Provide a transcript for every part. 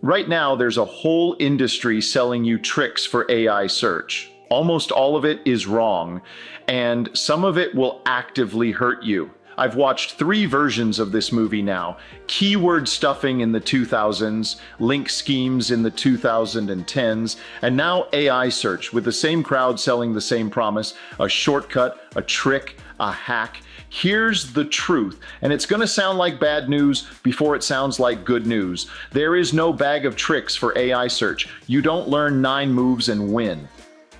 Right now, there's a whole industry selling you tricks for AI search. Almost all of it is wrong, and some of it will actively hurt you. I've watched 3 versions of this movie now. Keyword stuffing in the 2000s, link schemes in the 2010s, and now AI search with the same crowd selling the same promise, a shortcut, a trick, a hack. Here's the truth, and it's going to sound like bad news before it sounds like good news. There is no bag of tricks for AI search. You don't learn 9 moves and win.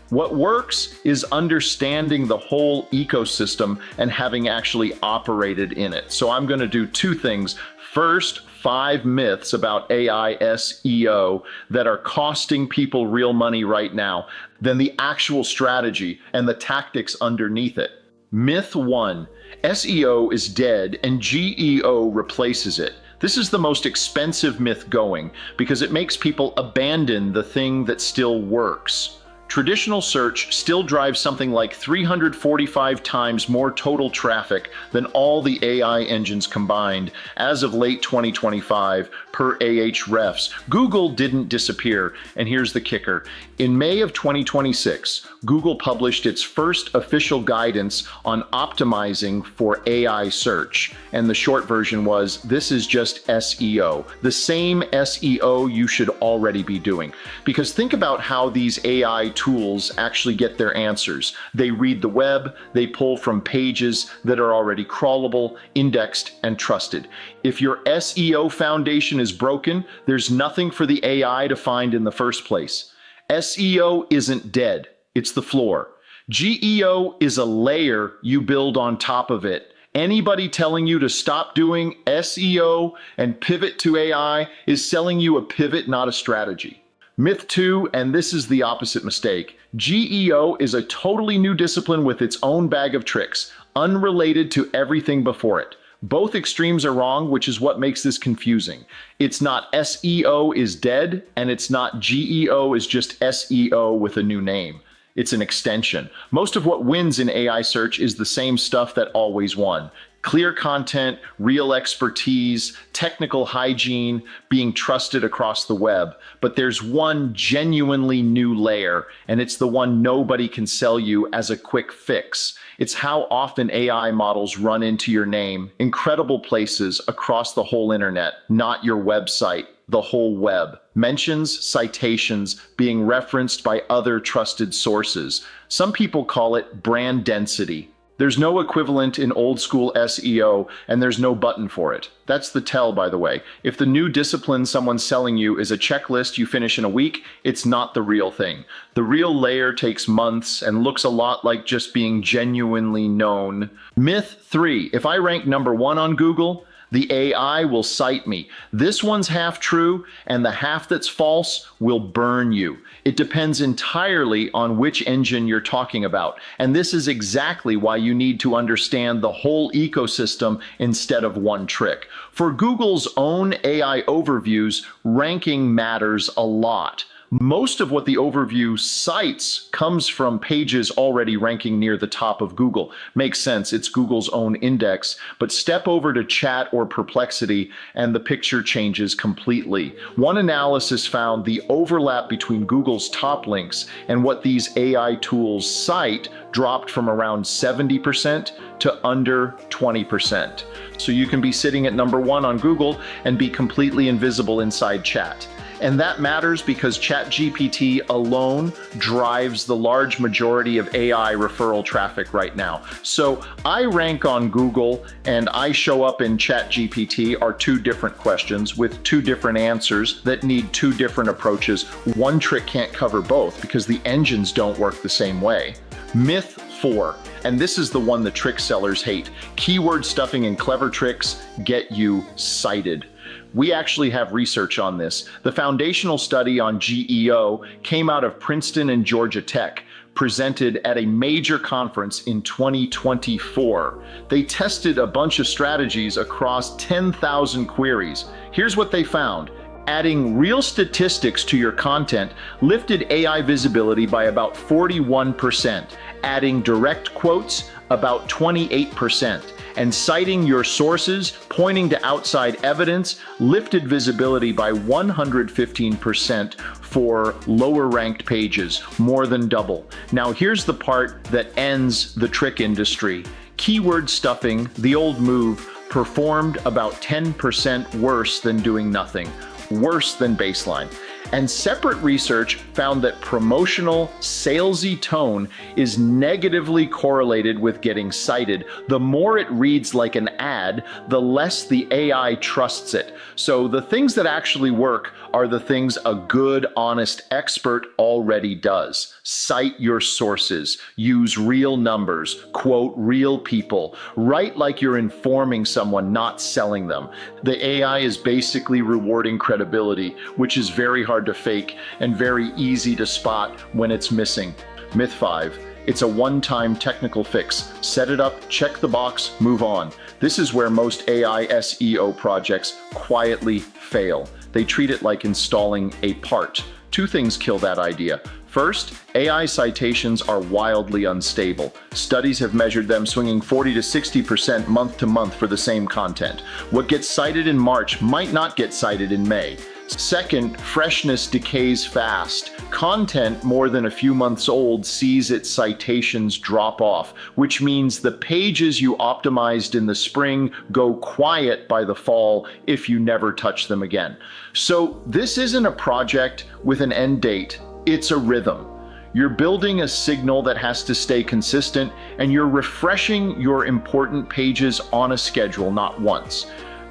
What works is understanding the whole ecosystem and having actually operated in it. So I'm going to do 2 things. First, 5 myths about AI SEO that are costing people real money right now. Then the actual strategy and the tactics underneath it. Myth 1, SEO is dead and GEO replaces it. This is the most expensive myth going because it makes people abandon the thing that still works. Traditional search still drives something like 345 times more total traffic than all the AI engines combined as of late 2025 per Ahrefs. Google didn't disappear, and here's the kicker. In May of 2026, Google published its first official guidance on optimizing for AI search, and the short version was, this is just SEO, the same SEO you should already be doing. Because think about how these AI tools actually get their answers. They read the web, they pull from pages that are already crawlable, indexed, and trusted. If your SEO foundation is broken, there's nothing for the AI to find in the first place. SEO isn't dead, it's the floor. GEO is a layer you build on top of it. Anybody telling you to stop doing SEO and pivot to AI is selling you a pivot, not a strategy. Myth 2, and this is the opposite mistake. GEO is a totally new discipline with its own bag of tricks, unrelated to everything before it. Both extremes are wrong, which is what makes this confusing. It's not SEO is dead, and it's not GEO is just SEO with a new name. It's an extension. Most of what wins in AI search is the same stuff that always won. Clear content, real expertise, technical hygiene, being trusted across the web. But there's one genuinely new layer, and it's the one nobody can sell you as a quick fix. It's how often AI models run into your name, incredible places across the whole internet, not your website, the whole web. Mentions, citations, being referenced by other trusted sources. Some people call it brand density. There's no equivalent in old school SEO, and there's no button for it. That's the tell, by the way. If the new discipline someone's selling you is a checklist you finish in a week, it's not the real thing. The real layer takes months and looks a lot like just being genuinely known. Myth 3, if I rank number 1 on Google, the AI will cite me. This one's half true, and the half that's false will burn you. It depends entirely on which engine you're talking about, and this is exactly why you need to understand the whole ecosystem instead of one trick. For Google's own AI overviews, ranking matters a lot. Most of what the overview cites comes from pages already ranking near the top of Google. Makes sense, it's Google's own index, but step over to Chat or Perplexity and the picture changes completely. One analysis found the overlap between Google's top links and what these AI tools cite dropped from around 70% to under 20%. So you can be sitting at number 1 on Google and be completely invisible inside Chat. And that matters because ChatGPT alone drives the large majority of AI referral traffic right now. So I rank on Google and I show up in ChatGPT are 2 different questions with 2 different answers that need 2 different approaches. One trick can't cover both because the engines don't work the same way. Myth 4, and this is the one the trick sellers hate. Keyword stuffing and clever tricks get you cited. We actually have research on this. The foundational study on GEO came out of Princeton and Georgia Tech, presented at a major conference in 2024. They tested a bunch of strategies across 10,000 queries. Here's what they found. Adding real statistics to your content lifted AI visibility by about 41%, adding direct quotes about 28%, and citing your sources, pointing to outside evidence, lifted visibility by 115% for lower ranked pages, more than double. Now here's the part that ends the trick industry. Keyword stuffing, the old move, performed about 10% worse than doing nothing, worse than baseline. And separate research found that promotional, salesy tone is negatively correlated with getting cited. The more it reads like an ad, the less the AI trusts it. So the things that actually work are the things a good, honest expert already does. Cite your sources, use real numbers, quote real people, write like you're informing someone, not selling them. The AI is basically rewarding credibility, which is very hard to fake and very easy to spot when it's missing. Myth 5. It's a one-time technical fix. Set it up, check the box, move on. This is where most AI SEO projects quietly fail. They treat it like installing a part. Two things kill that idea. First, AI citations are wildly unstable. Studies have measured them swinging 40 to 60% month to month for the same content. What gets cited in March might not get cited in May. Second, freshness decays fast. Content more than a few months old sees its citations drop off, which means the pages you optimized in the spring go quiet by the fall if you never touch them again. So this isn't a project with an end date, it's a rhythm. You're building a signal that has to stay consistent, and you're refreshing your important pages on a schedule, not once.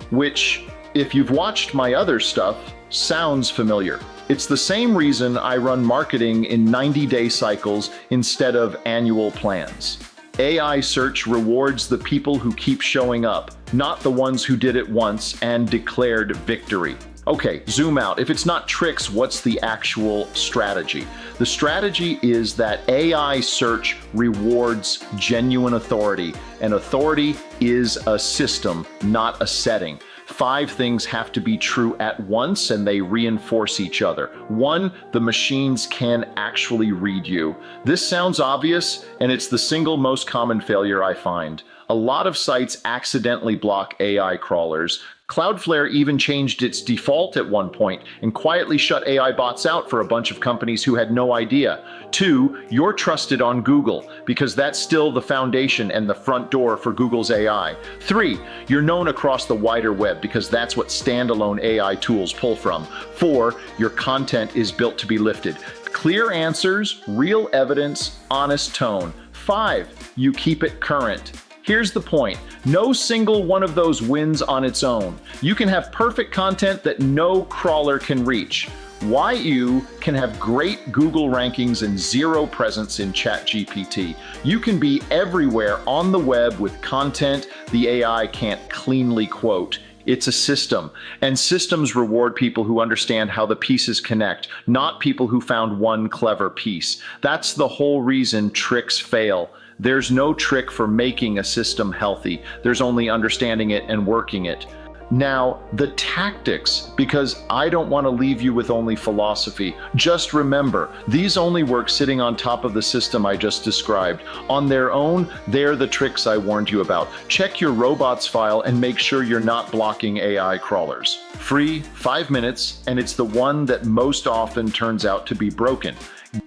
Which, if you've watched my other stuff, sounds familiar. It's the same reason I run marketing in 90-day cycles instead of annual plans. AI search rewards the people who keep showing up, not the ones who did it once and declared victory. Okay, zoom out. If it's not tricks, what's the actual strategy? The strategy is that AI search rewards genuine authority, and authority is a system, not a setting. 5 things have to be true at once, and they reinforce each other. 1, the machines can actually read you. This sounds obvious, and it's the single most common failure I find. A lot of sites accidentally block AI crawlers. Cloudflare even changed its default at one point and quietly shut AI bots out for a bunch of companies who had no idea. 2, you're trusted on Google because that's still the foundation and the front door for Google's AI. 3, you're known across the wider web because that's what standalone AI tools pull from. 4, your content is built to be lifted. Clear answers, real evidence, honest tone. 5, you keep it current. Here's the point. No single one of those wins on its own. You can have perfect content that no crawler can reach. YU can have great Google rankings and zero presence in ChatGPT. You can be everywhere on the web with content the AI can't cleanly quote. It's a system, and systems reward people who understand how the pieces connect, not people who found one clever piece. That's the whole reason tricks fail. There's no trick for making a system healthy. There's only understanding it and working it. Now, the tactics, because I don't want to leave you with only philosophy. Just remember, these only work sitting on top of the system I just described. On their own, they're the tricks I warned you about. Check your robots file and make sure you're not blocking AI crawlers. Free, 5 minutes, and it's the one that most often turns out to be broken.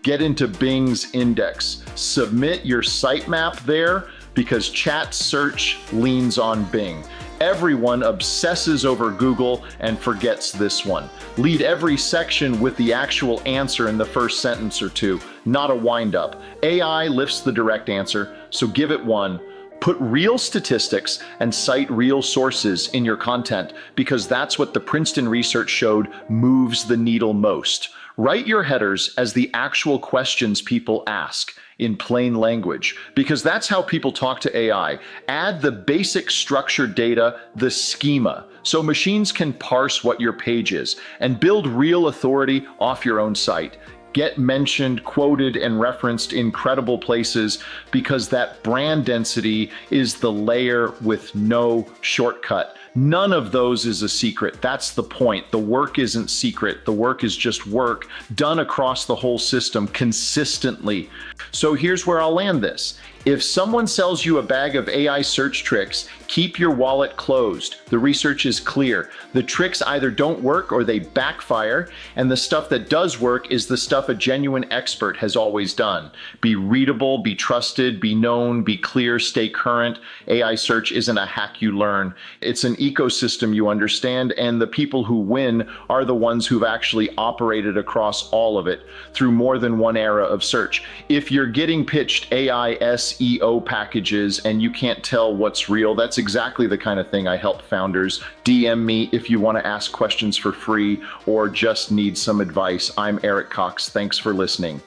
Get into Bing's index. Submit your sitemap there because chat search leans on Bing. Everyone obsesses over Google and forgets this one. Lead every section with the actual answer in the first sentence or two, not a wind-up. AI lifts the direct answer, so give it 1. Put real statistics and cite real sources in your content because that's what the Princeton research showed moves the needle most. Write your headers as the actual questions people ask in plain language, because that's how people talk to AI. Add the basic structured data, the schema, so machines can parse what your page is, and build real authority off your own site. Get mentioned, quoted, and referenced in credible places because that brand density is the layer with no shortcut. None of those is a secret. That's the point. The work isn't secret. The work is just work done across the whole system consistently. So here's where I'll land this. If someone sells you a bag of AI search tricks, keep your wallet closed. The research is clear. The tricks either don't work or they backfire, and the stuff that does work is the stuff a genuine expert has always done. Be readable, be trusted, be known, be clear, stay current. AI search isn't a hack you learn. It's an ecosystem you understand, and the people who win are the ones who've actually operated across all of it through more than one era of search. If you're getting pitched AI SEO packages and you can't tell what's real, that's exactly the kind of thing I help founders. DM me if you want to ask questions for free or just need some advice. I'm Erik Cocks. Thanks for listening.